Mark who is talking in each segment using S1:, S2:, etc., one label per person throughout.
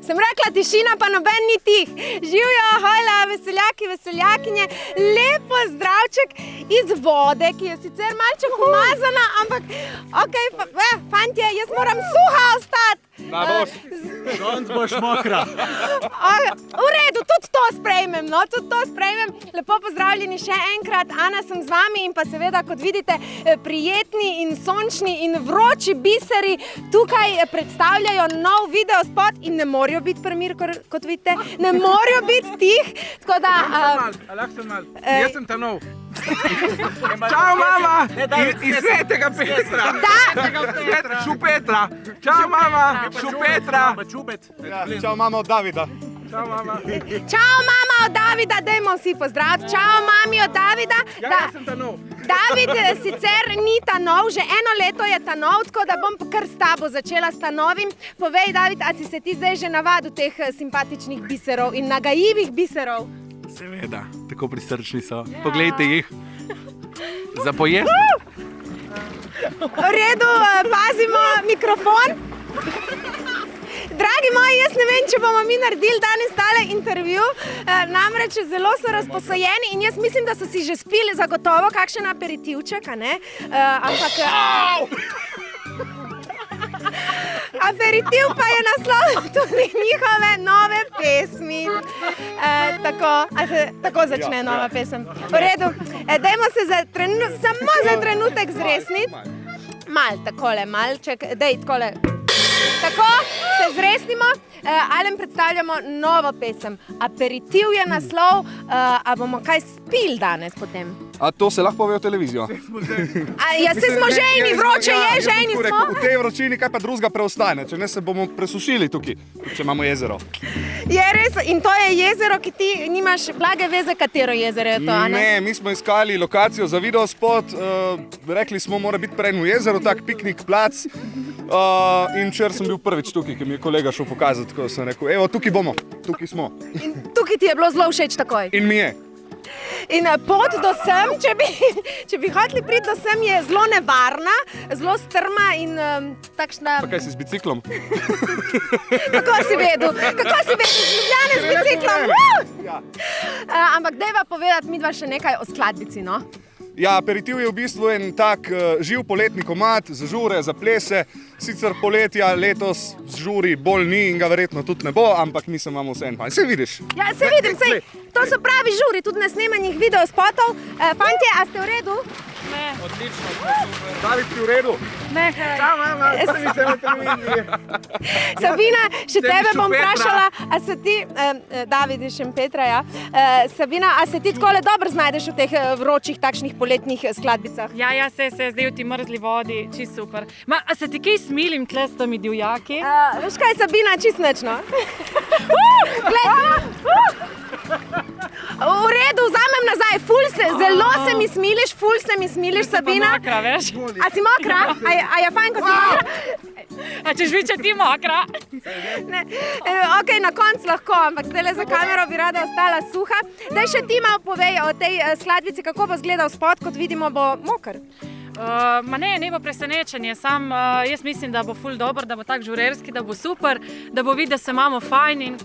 S1: Sem rekla tišina, pa noben ni tih. Živjo, hojla, veseljaki, veseljakinje. Lep pozdravček iz vode, ki je sicer malček umazana, ampak fantje, jaz moram suha ostati.
S2: Da boš. Danes boš mokra.
S1: V redu, tudi to sprejmem, Lepo pozdravljeni še enkrat. Ana sem z vami in pa seveda, kot vidite, prijetni in sončni in vroči biseri tukaj predstavljajo nov videospot in ne morajo biti premir, kot vidite. Ne morajo biti tih, tako da...
S2: Lahko sem mal. Jaz sem ta nov. Čau, mama! Iz Svetega Petra!
S1: Da!
S2: Šupetra! Čau, mama! Šupetra!
S3: Čau, mama od Davida.
S2: Čau, mama!
S1: Čau, mama od Davida, dajmo vsi pozdraviti. Čau, mami od Davida.
S2: Jaz sem ta nov.
S1: David sicer ni ta nov, že 1 leto je ta nov, tako da bom kar s tabo začela s ta novim. Povej, David, a si se ti zdaj že navadil teh simpatičnih biserov in nagajivih biserov?
S2: Seveda, tako prisrčni so. Poglejte jih. Za pojesti.
S1: V redu, pazimo mikrofon. Dragi moji, jaz ne vem, če bomo mi naredili danes tale intervju, namreč zelo so razposojeni in jaz mislim, da so si že spili zagotovo kakšen aperitivček, a ne? Ampak... Aperitiv pa je naslov tudi njihove nove pesmi. Tako začne nova pesem. V redu, dajmo se samo za trenutek zresniti. Takole, malček, dej, takole. Tako, se zresnimo. Alen predstavljamo novo pesem. Aperitiv je naslov, a bomo kaj spili danes potem?
S3: A to se lahko pove v televizijo?
S1: Ja, se smo žejni, vroče je, žejni smo.
S3: V tej vročini kaj pa drugega preostane, če ne se bomo presušili tukaj, če imamo jezero.
S1: Je res, in to je jezero, ki ti nimaš blage veze, katero jezero je to, a ne?
S3: Ne, mi smo iskali lokacijo za videospot, rekli smo, mora biti prejno jezero, tak piknik plac. In včeraj sem bil prvič tukaj, ki mi je kolega šel pokazati, tako sem rekel, evo, tukaj bomo, tukaj smo.
S1: In tukaj ti je bilo zelo všeč takoj?
S3: In mi je.
S1: In pot do sem, če bi hoteli priti do sem, je zelo nevarna, zelo strma in takšna...
S3: Pa kaj si z biciklom?
S1: Kako si vedel? Z Ljubljane z biciklom? Ampak dajva povedati midva še nekaj o skladbici, no?
S3: Ja, aperitiv je v bistvu en tak živ poletni komad, za žure, za plese. Sicer poletja letos z žuri bolj ni in ga verjetno tudi ne bo, ampak mislim, imamo vse en fajn. Sej vidiš?
S1: Ja, se vidim, to so pravi žuri, tudi na snemanjih videospotov. Fantje, a ste v redu?
S4: Ne.
S2: Odlično, smo super.
S3: David, ti v redu?
S4: Ne.
S2: Čau, mama, prvi se na televiziji.
S1: Sabina, še tebe bom
S2: Šempetra.
S1: vprašala, a se ti, David iz Šempetra, ja. Sabina, a se ti takole dobro znajdeš v teh vročih takšnih poletnih skladbicah?
S4: Ja, se zdaj v ti mrzli vodi, čist super. A se ti kaj smilim tle s temi divjaki?
S1: Veš kaj, Sabina, čist nič, no? V redu, vzamem nazaj, zelo se mi smiliš, Sabina.
S4: Sem mokra, veš?
S1: A si mokra? A je fajn, ko si mokra?
S4: A češ biti, če ti mokra?
S1: Ne, okej, na koncu lahko, ampak zdajle za kamero bi rada ostala suha. Daj še ti malo povej o tej skladbici, kako bo izgledal spot, kot vidimo, bo moker.
S4: Ne bo presenečenje, sam jaz mislim, da bo ful dober, da bo tak žurerski, da bo super, da bo videti, da se imamo fajn in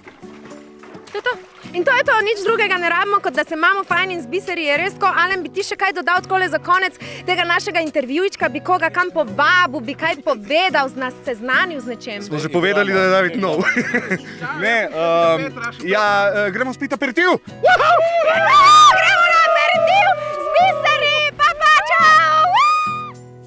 S4: to je to.
S1: In to je to, nič drugega ne rabimo, kot da se imamo fajn in z biseri je res tako. Alen, bi ti še kaj dodal takole za konec tega našega intervjučka, bi koga kam povabil, bi kaj povedal, nas seznanil z nečem?
S3: Smo že povedali, da je David nov. Ne, gremo spiti aperitiv.